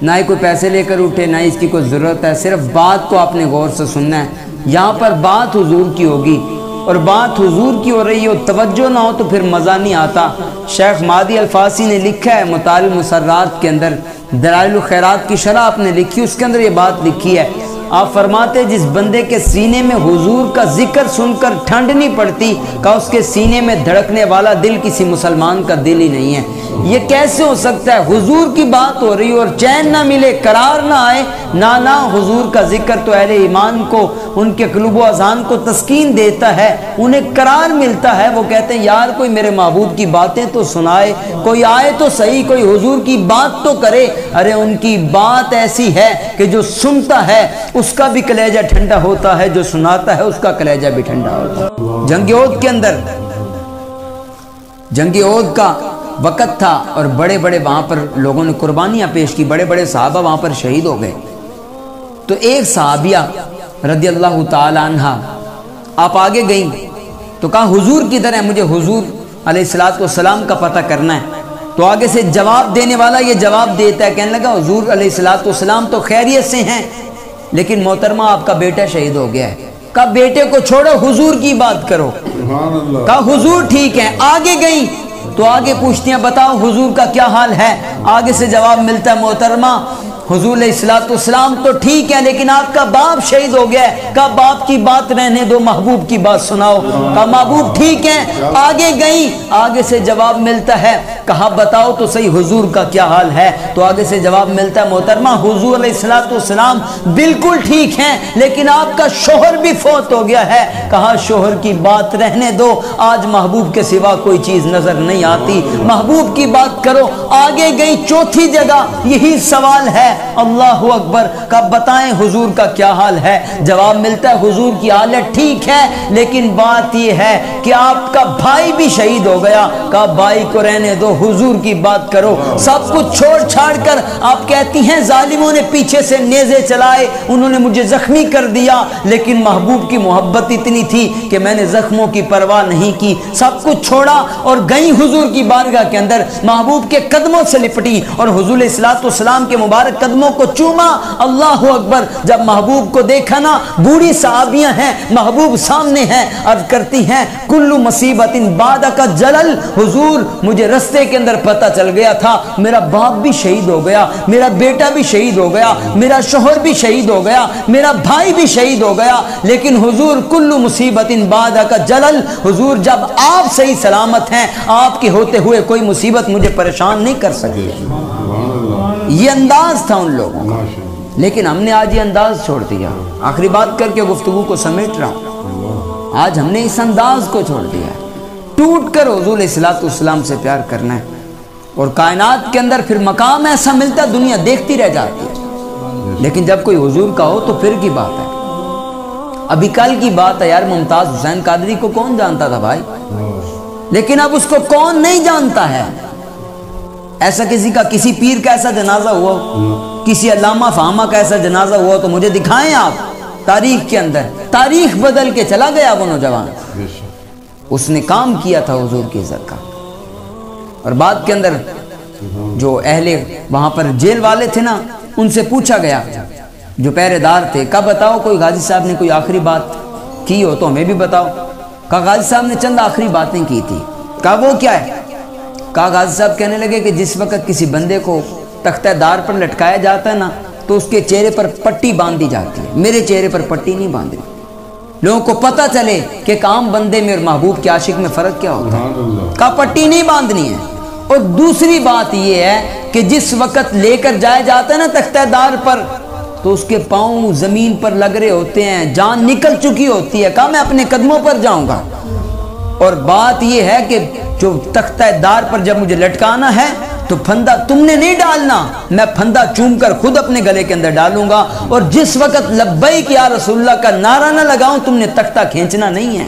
نہ ہی کوئی پیسے لے کر اٹھے، نہ ہی اس کی کوئی ضرورت ہے، صرف بات کو آپ نے غور سے سننا ہے۔ یہاں پر بات حضور کی ہوگی، اور بات حضور کی ہو رہی ہو، توجہ نہ ہو تو پھر مزہ نہیں آتا۔ شیخ مہدی الفاسی نے لکھا ہے مطالع المسرات کے اندر، دلائل الخیرات کی شرح آپ نے لکھی، اس کے اندر یہ بات لکھی ہے۔ آپ فرماتے ہیں جس بندے کے سینے میں حضور کا ذکر سن کر ٹھنڈ نہیں پڑتی، کہ اس کے سینے میں دھڑکنے والا دل کسی مسلمان کا دل ہی نہیں ہے۔ یہ کیسے ہو سکتا ہے؟ حضور کی بات ہو رہی اور چین نہ ملے، قرار نہ آئے۔ نہ حضور کا ذکر تو اہل ایمان کو، ان کے قلوب و اذہان کو تسکین دیتا ہے، انہیں قرار ملتا ہے۔ وہ کہتے ہیں یار کوئی میرے محبوب کی باتیں تو سنائے، کوئی آئے تو صحیح، کوئی حضور کی بات تو کرے۔ ارے ان کی بات ایسی ہے کہ جو سنتا ہے اس کا بھی کلیجہ ٹھنڈا ہوتا ہے، جو سناتا ہے اس کا کلیجہ بھی ٹھنڈا ہوتا ہے۔ جنگ احد کے اندر، جنگ احد کا وقت تھا اور بڑے بڑے وہاں پر لوگوں نے قربانیاں پیش کی، بڑے بڑے صحابہ وہاں پر شہید ہو گئے۔ تو ایک صحابیہ رضی اللہ تعالی عنہ آپ آگے گئیں تو کہا حضور کدھر ہے، مجھے حضور علیہ السلام کا پتہ کرنا ہے۔ تو آگے سے جواب دینے والا یہ جواب دیتا ہے، کہنے لگا حضور علیہ السلام تو خیریت سے ہیں، لیکن محترمہ آپ کا بیٹا شہید ہو گیا ہے۔ کہا بیٹے کو چھوڑو، حضور کی بات کرو۔ کہا حضور ٹھیک ہے۔ آگے گئیں تو آگے پوچھتی ہیں بتاؤ حضور کا کیا حال ہے۔ آگے سے جواب ملتا ہے محترمہ حضور علیہ السلام تو ٹھیک ہے، لیکن آپ کا باپ شہید ہو گیا ہے۔ کہا باپ کی بات رہنے دو، محبوب کی بات سناؤ۔ کہا محبوب ٹھیک ہے۔ آگے گئیں، آگے سے جواب ملتا ہے، کہا بتاؤ تو صحیح حضور کا کیا حال ہے۔ تو آگے سے جواب ملتا ہے محترمہ حضور علیہ السلام بالکل ٹھیک ہیں، لیکن آپ کا شوہر بھی فوت ہو گیا ہے۔ کہا شوہر کی بات رہنے دو، آج محبوب کے سوا کوئی چیز نظر نہیں آتی، محبوب کی بات کرو۔ آگے گئی، چوتھی جگہ یہی سوال ہے، اللہ اکبر۔ کا بتائیں حضور کا کیا حال ہے۔ جواب ملتا ہے حضور کی حالت ٹھیک ہے، لیکن بات یہ ہے کہ آپ کا بھائی بھی شہید ہو گیا۔ کہا بھائی کو رہنے دو، حضور کی بات کرو۔ سب کچھ چھوڑ چھاڑ کر آپ کہتی ہیں ظالموں نے پیچھے سے نیزے چلائے، انہوں نے مجھے زخمی کر دیا، لیکن محبوب کی محبت اتنی تھی کہ میں نے زخموں کی پرواہ نہیں کی۔ سب کچھ چھوڑا اور گئی حضور کی بارگاہ کے اندر، محبوب کے قدموں سے لپٹی اور حضور علیہ السلام کے مبارک قدموں کو چوما۔ اللہ اکبر۔ جب محبوب کو دیکھا نا، بوڑھی صحابیاں ہیں، محبوب سامنے ہیں، عرض کرتی ہیں کل مصیبت بعدک جلل، حضور مجھے رستے کے اندر پتہ چل گیا تھا میرا باپ بھی شہید ہو گیا، میرا بیٹا بھی شہید ہو گیا، میرا شوہر بھی شہید ہو گیا، میرا بھائی بھی شہید ہو گیا، لیکن حضور کل مصیبت بعدک جلل، حضور جب آپ صحیح سلامت ہیں، آپ کے ہوتے ہوئے کوئی مصیبت مجھے پریشان نہیں کر سکتی۔ یہ انداز تھا ان لوگوں کا، لیکن ہم نے آج یہ انداز چھوڑ دیا۔ آخری بات کر کے گفتگو کو سمیٹ رہا ہوں، آج ہم نے اس انداز کو چھوڑ دیا ہے۔ ٹوٹ کر حضور علیہ السلام سے پیار کرنا ہے، اور کائنات کے اندر پھر مقام ایسا ملتا ہے دنیا دیکھتی رہ جاتی ہے، لیکن جب کوئی حضور کا ہو تو پھر کی بات ہے۔ ابھی کل کی بات ہے یار، ممتاز حسین قادری کو کون جانتا تھا بھائی، لیکن اب اس کو کون نہیں جانتا ہے۔ ایسا کسی کا، کسی پیر کا ایسا جنازہ ہوا، کسی علامہ فہامہ کا ایسا جنازہ ہوا تو مجھے دکھائیں آپ تاریخ کے اندر۔ تاریخ بدل کے چلا گیا وہ نوجوان، اس نے کام کیا تھا حضور کی عزت کا۔ اور بعد کے اندر جو اہل وہاں پر جیل والے تھے نا، ان سے پوچھا گیا، جو پہرے دار تھے، کہا بتاؤ کوئی غازی صاحب نے کوئی آخری بات کی ہو تو ہمیں بھی بتاؤ۔ کہا غازی صاحب نے چند آخری باتیں کی تھی۔ کہا وہ کیا ہے؟ کہا غازی صاحب کہنے لگے کہ جس وقت کسی بندے کو تختہ دار پر لٹکایا جاتا ہے نا، تو اس کے چہرے پر پٹی باندھی جاتی ہے، میرے چہرے پر پٹی نہیں باندھی، لوگوں کو پتہ چلے کہ ایک عام بندے میں اور محبوب کے عاشق میں فرق کیا ہوتا ہے۔ کہا پٹی نہیں باندھنی ہے۔ اور دوسری بات یہ ہے کہ جس وقت لے کر جایا جاتا ہے نا تختہ دار پر، تو اس کے پاؤں زمین پر لگ رہے ہوتے ہیں، جان نکل چکی ہوتی ہے۔ کہا میں اپنے قدموں پر جاؤں گا۔ اور بات یہ ہے کہ جو تختہ دار پر جب مجھے لٹکانا ہے تو پھندا تم نے نہیں ڈالنا، میں پھندا چوم کر خود اپنے گلے کے اندر ڈالوں گا، اور جس وقت لبیک یا رسول اللہ کا نعرہ نہ لگاؤں تم نے تختہ کھینچنا نہیں ہے۔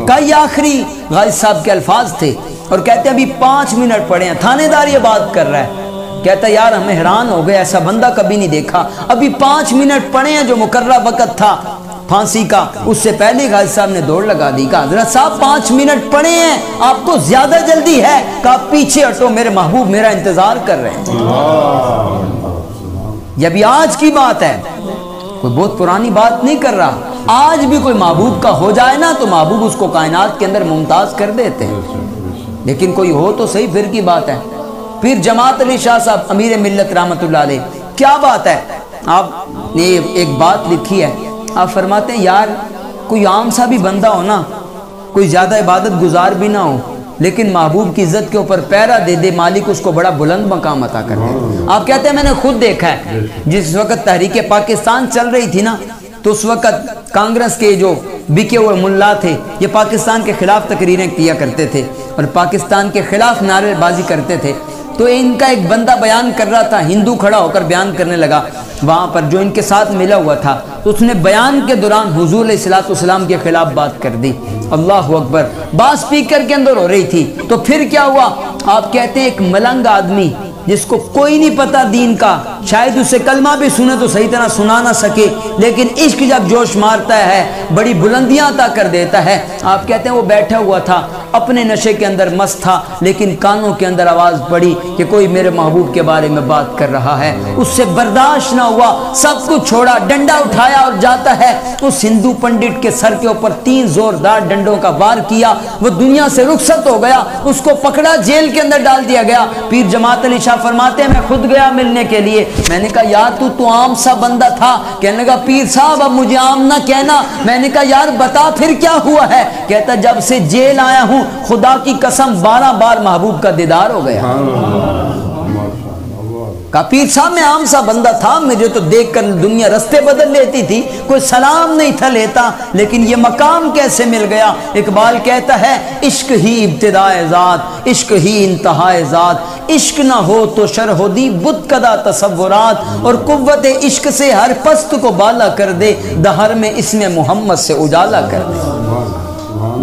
کہا یہ آخری غازی صاحب کے الفاظ تھے، اور کہتے ہیں ابھی 5 منٹ پڑے ہیں، تھانے دار یہ بات کر رہا ہے، کہتا ہے یار ہمیں حیران ہو گئے، ایسا بندہ کبھی نہیں دیکھا، ابھی 5 منٹ پڑے ہیں جو مقررہ وقت تھا پھانسی کا، اس سے پہلے غازی صاحب نے دوڑ لگا دی۔ کہا حضرت صاحب 5 منٹ پڑے ہیں، آپ کو زیادہ جلدی ہے۔ کہا پیچھے ہٹو، میرے محبوب میرا انتظار کر رہے ہیں۔ یہ بھی آج کی بات ہے، کوئی بہت پرانی بات نہیں کر رہا. آج بھی کوئی محبوب کا ہو جائے نا تو محبوب اس کو کائنات کے اندر ممتاز کر دیتے ہیں. لیکن کوئی ہو تو صحیح، پھر کی بات ہے. پھر جماعت علی شاہ صاحب امیر ملت رحمۃ اللہ علیہ، کیا بات ہے، آپ نے ایک بات لکھی ہے. آپ فرماتے ہیں یار کوئی عام سا بھی بندہ ہو نا، کوئی زیادہ عبادت گزار بھی نہ ہو، لیکن محبوب کی عزت کے اوپر پیرا دے دے، مالک اس کو بڑا بلند مقام عطا کر دے. آپ کہتے ہیں میں نے خود دیکھا ہے، جس وقت تحریک پاکستان چل رہی تھی نا، تو اس وقت کانگریس کے جو بکے ہوئے ملا تھے یہ پاکستان کے خلاف تقریریں کیا کرتے تھے اور پاکستان کے خلاف نعرے بازی کرتے تھے. تو ان کا ایک بندہ بیان کر رہا تھا، ہندو کھڑا ہو کر بیان کرنے لگا وہاں پر جو ان کے ساتھ ملا ہوا تھا، تو اس نے بیان کے دوران حضور علیہ الصلوۃ والسلام کے خلاف بات کر دی. اللہ اکبر. بات سپیکر کے اندر ہو رہی تھی، تو پھر کیا ہوا؟ آپ کہتے ہیں ایک ملنگ آدمی جس کو کوئی نہیں پتا دین کا، شاید اسے کلمہ بھی سنے تو صحیح طرح سنا نہ سکے، لیکن عشق جب جوش مارتا ہے بڑی بلندیاں عطا کر دیتا ہے. آپ کہتے ہیں وہ بیٹھا ہوا تھا اپنے نشے کے اندر مست تھا، لیکن کانوں کے اندر آواز پڑی کہ کوئی میرے محبوب کے بارے میں بات کر رہا ہے. اس سے برداشت نہ ہوا، سب کچھ چھوڑا، ڈنڈا اٹھایا اور جاتا ہے اس ہندو پنڈت کے سر کے اوپر 3 زوردار ڈنڈوں کا وار کیا. وہ دنیا سے رخصت ہو گیا، اس کو پکڑا، جیل کے اندر ڈال دیا گیا. پیر جماعت علی شاہ فرماتے ہیں میں خود گیا ملنے کے لیے. میں نے کہا یار تو عام سا بندہ تھا. کہنے لگا پیر صاحب اب مجھے عام نہ کہنا. میں نے کہا یار بتا پھر کیا ہوا ہے؟ کہتا جب سے جیل آیا ہوں خدا کی قسم 12 بار محبوب کا دیدار ہو گیا. کہا پیر صاحب میں عام سا بندہ تھا، مجھے تو دیکھ کر دنیا رستے بدل لیتی تھی، کوئی سلام نہیں تھا لیتا، لیکن یہ مقام کیسے مل گیا؟ اقبال کہتا ہے عشق ہی ابتدائے ذات، عشق ہی انتہائے ذات، عشق نہ ہو تو شرحدی بت کدا تصورات، اور قوت عشق سے ہر پست کو بالا کر دے، دہر میں اسم محمد سے اجالا کر دے.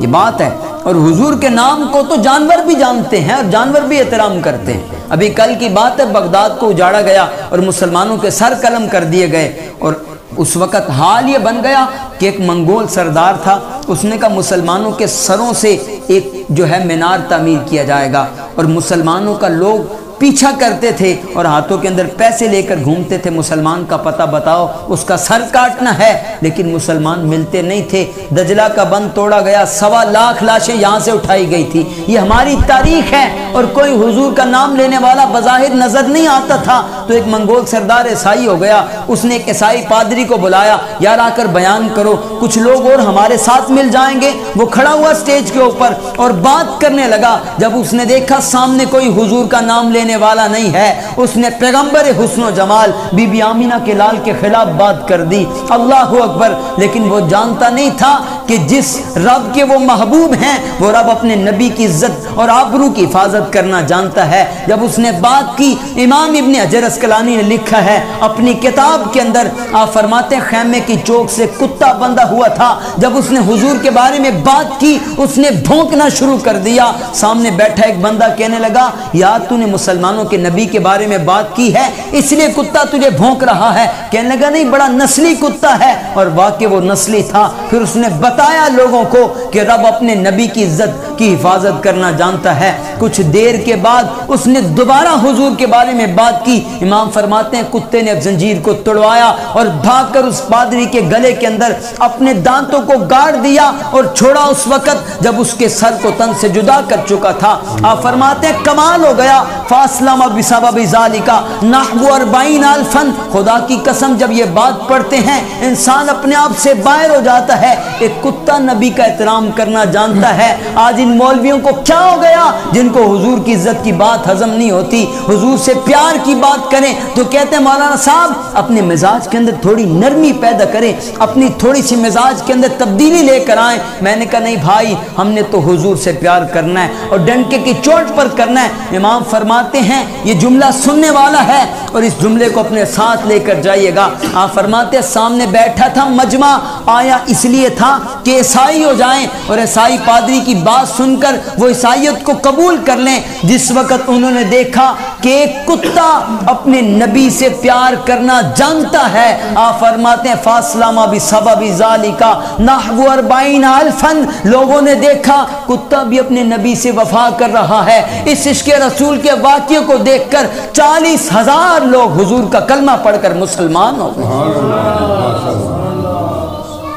یہ بات ہے. اور حضور کے نام کو تو جانور بھی جانتے ہیں اور جانور بھی احترام کرتے ہیں. ابھی کل کی بات ہے، بغداد کو اجاڑا گیا اور مسلمانوں کے سر قلم کر دیے گئے، اور اس وقت حال یہ بن گیا کہ ایک منگول سردار تھا، اس نے کہا مسلمانوں کے سروں سے ایک جو ہے مینار تعمیر کیا جائے گا، اور مسلمانوں کا لوگ پیچھا کرتے تھے اور ہاتھوں کے اندر پیسے لے کر گھومتے تھے، مسلمان کا پتہ بتاؤ، اس کا سر کاٹنا ہے، لیکن مسلمان ملتے نہیں تھے. دجلہ کا بند توڑا گیا، 1.25 لاکھ لاشیں یہاں سے اٹھائی گئی تھی. یہ ہماری تاریخ ہے. اور کوئی حضور کا نام لینے والا بظاہر نظر نہیں آتا تھا، تو ایک منگول سردار عیسائی ہو گیا. اس نے ایک عیسائی پادری کو بلایا، یار آ کر بیان کرو، کچھ لوگ اور ہمارے ساتھ مل جائیں گے. وہ کھڑا ہوا اسٹیج کے اوپر اور بات کرنے لگا. جب اس نے دیکھا سامنے کوئی حضور کا نام لینے والا نہیں ہے، اس نے پیغمبر حسن و جمال بی بی آمینہ کے لال کے خلاف بات کر دی. اللہ اکبر. لیکن وہ جانتا نہیں تھا کہ جس رب کے وہ محبوب ہیں وہ رب اپنے نبی کی عزت اور آبرو کی حفاظت کرنا جانتا ہے. جب اس نے بات کی، امام ابن حجر اسقلانی نے لکھا ہے اپنی کتاب کے اندر، آپ فرماتے ہیں خیمے کی چوک سے کتا بندھا ہوا تھا. جب اس نے حضور کے بارے میں بات کی اس نے بھونکنا شروع کر دیا. سامنے بیٹھا ایک بندہ کہنے لگا یار تو نے مسلمانوں کے نبی کے بارے میں بات کی ہے اس لیے کتا تجھے بھونک رہا ہے. کہنے لگا نہیں بڑا نسلی کتا ہے، اور واقعی وہ نسلی تھا. پھر اس نے بتایا لوگوں کو کہ رب اپنے نبی کی عزت کی حفاظت کرنا جانتا ہے. کچھ دیر کے بعد اس نے دوبارہ حضور کے بارے میں بات کی. امام فرماتے ہیں کتے نے زنجیر کو توڑوایا اور بھاگ کر اس پادری کے گلے کے اندر اپنے دانتوں کو گاڑ دیا اور چھوڑا اس وقت جب اس کے سر کو تن سے جدا کر چکا تھا. آپ فرماتے ہیں کمال ہو گیا. فاسلم بسبب ذالک نحو 40,000. خدا کی قسم جب یہ بات پڑھتے ہیں انسان اپنے آپ سے باہر ہو جاتا ہے. ایک کتا نبی کا احترام کرنا جانتا ہے. آج ان مولویوں کو کیا ہو گیا جن کو حضور کی عزت کی بات ہضم نہیں ہوتی؟ حضور سے پیار کی بات کریں تو کہتے ہیں مولانا صاحب اپنے مزاج کے اندر تھوڑی نرمی پیدا کریں، اپنی تھوڑی سی مزاج کے اندر تبدیلی لے کر آئیں. میں نے کہا نہیں بھائی ہم نے تو حضور سے پیار کرنا ہے اور ڈنڈے کی چوٹ پر کرنا ہے. امام فرماتے ہیں یہ جملہ سننے والا ہے اور اس جملے کو اپنے ساتھ لے کر جائیے گا. آپ فرماتے ہیں سامنے بیٹھا تھا مجمع، آیا اس لیے تھا کہ عیسائی ہو جائیں اور عیسائی پادری کی بات سن کر وہ عیسائیت کو قبول کر لیں۔ جس وقت انہوں نے دیکھا کہ ایک کتا اپنے نبی سے پیار کرنا جانتا ہے، آپ فرماتے ہیں فاصلہ بسبب ذالک نحو 40,000 لوگوں نے دیکھا کتا بھی اپنے نبی سے وفا کر رہا ہے۔ اس عشق رسول کے واقعے کو دیکھ کر 40,000 لوگ حضور کا کلمہ پڑھ کر مسلمان ہو گئے۔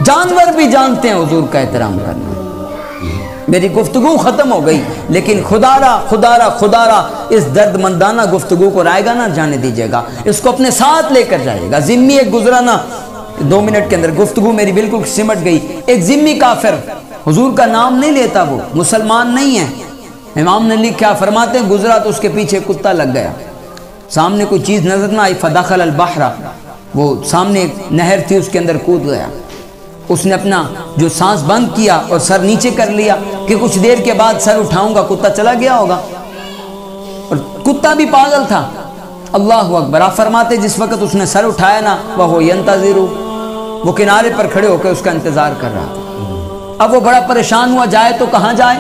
جانور بھی جانتے ہیں حضور کا احترام کرنا۔ میری گفتگو ختم ہو گئی، لیکن خدا را اس درد مندانہ گفتگو کو رائے گا نہ جانے دیجیے گا، اس کو اپنے ساتھ لے کر جائے گا۔ ذمی ایک گزرانا 2 منٹ کے اندر گفتگو میری بالکل سمٹ گئی۔ ایک ذمی کافر حضور کا نام نہیں لیتا، وہ مسلمان نہیں ہے، امام نے لکھا فرماتے ہیں گزرا تو اس کے پیچھے کتا لگ گیا، سامنے کوئی چیز نظر نہ آئی، فدخل البحر، وہ سامنے ایک نہر تھی اس کے اندر کود گیا۔ اس نے اپنا جو سانس بند کیا اور سر نیچے کر لیا کہ کچھ دیر کے بعد سر اٹھاؤں گا، کتا چلا گیا ہوگا، اور کتا بھی پاگل تھا۔ اللہ اکبر، آپ فرماتے جس وقت اس نے سر اٹھایا نا وہ ینتظر، وہ کنارے پر کھڑے ہو کے اس کا انتظار کر رہا تھا۔ اب وہ بڑا پریشان ہوا، جائے تو کہاں جائے؟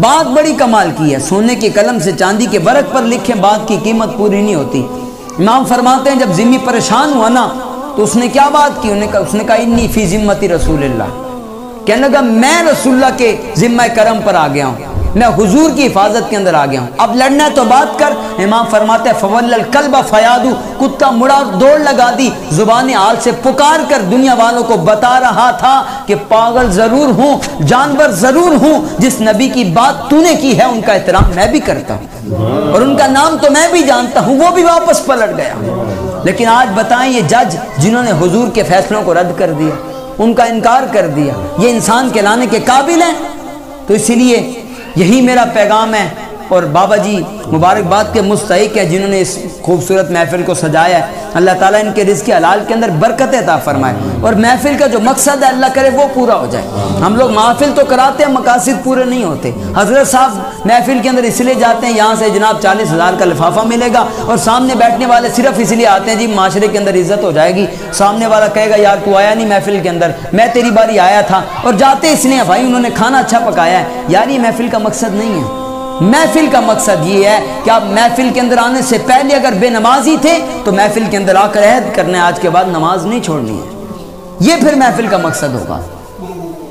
بات بڑی کمال کی ہے، سونے کے قلم سے چاندی کے ورق پر لکھے بات کی قیمت پوری نہیں ہوتی۔ امام فرماتے ہیں جب ذمی پریشان ہوا نا تو اس نے کیا بات کی؟ اس نے کہا انی فی ذمتی رسول اللہ، کہنے لگا میں رسول اللہ کے ذمہ کرم پر آ گیا ہوں، میں حضور کی حفاظت کے اندر آ گیا ہوں، اب لڑنا ہے تو بات کر۔ امام فرماتے ہیں فول الکلب فیادو، کتا مڑا دوڑ لگا دی، زبان حال سے پکار کر دنیا والوں کو بتا رہا تھا کہ پاگل ضرور ہوں، جانور ضرور ہوں، جس نبی کی بات تو نے کی ہے ان کا احترام میں بھی کرتا ہوں اور ان کا نام تو میں بھی جانتا ہوں۔ وہ بھی واپس پلٹ گیا۔ لیکن آج بتائیں یہ جج جنہوں نے حضور کے فیصلوں کو رد کر دیا، ان کا انکار کر دیا، یہ انسان کہلانے کے قابل ہیں؟ تو اسی لیے یہی میرا پیغام ہے، اور بابا جی مبارکباد کے مستحق ہیں جنہوں نے اس خوبصورت محفل کو سجایا ہے۔ اللہ تعالیٰ ان کے رزق حلال کے اندر برکت عطا فرمائے، اور محفل کا جو مقصد ہے اللہ کرے وہ پورا ہو جائے۔ ہم لوگ محفل تو کراتے ہیں، مقاصد پورے نہیں ہوتے۔ حضرت صاحب محفل کے اندر اس لیے جاتے ہیں یہاں سے جناب 40,000 کا لفافہ ملے گا، اور سامنے بیٹھنے والے صرف اس لیے آتے ہیں جی معاشرے کے اندر عزت ہو جائے گی، سامنے والا کہے گا یار تو آیا نہیں محفل کے اندر، میں تیری باری آیا تھا، اور جاتے اس لیے بھائی انہوں نے کھانا اچھا پکایا ہے۔ یار یہ محفل کا مقصد نہیں ہے۔ محفل کا مقصد یہ ہے کہ آپ محفل کے اندر آنے سے پہلے اگر بے نمازی تھے تو محفل کے اندر آ کر عہد کرنا ہے آج کے بعد نماز نہیں چھوڑنی ہے، یہ پھر محفل کا مقصد ہوگا۔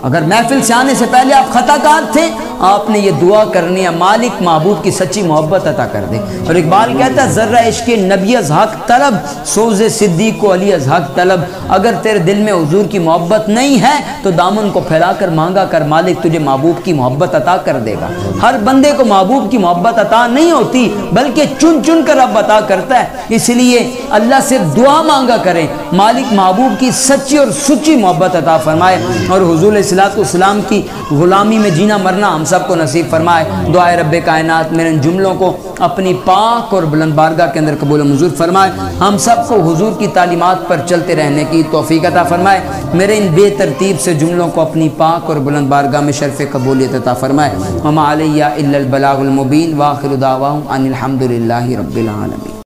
اگر محفل سے آنے سے پہلے آپ خطا کار تھے، آپ نے یہ دعا کرنی ہے مالک محبوب کی سچی محبت عطا کر دے۔ اور اقبال کہتا ہے ذرہ عشق نبی از حق طلب، سوز صدیق کو علی از حق طلب۔ اگر تیرے دل میں حضور کی محبت نہیں ہے تو دامن کو پھیلا کر مانگا کر، مالک تجھے محبوب کی محبت عطا کر دے گا۔ ہر بندے کو محبوب کی محبت عطا نہیں ہوتی، بلکہ چن چن کر رب عطا کرتا ہے۔ اس لیے اللہ سے دعا مانگا کریں مالک محبوب کی سچی اور سچی محبت عطا فرمائے، اور حضور علیہ السلام کی غلامی میں جینا مرنا ہم سب کو نصیب فرمائے۔ دعائے رب کائنات میرے ان جملوں کو اپنی پاک اور بلند بارگاہ کے اندر قبول و منظور فرمائے، ہم سب کو حضور کی تعلیمات پر چلتے رہنے کی توفیق عطا فرمائے، میرے ان بے ترتیب سے جملوں کو اپنی پاک اور بلند بارگاہ میں شرف قبولیت عطا فرمائے۔ وما علیہ الا البلاغ المبین، وآخر دعواہم ان الحمد للہ رب العالمین۔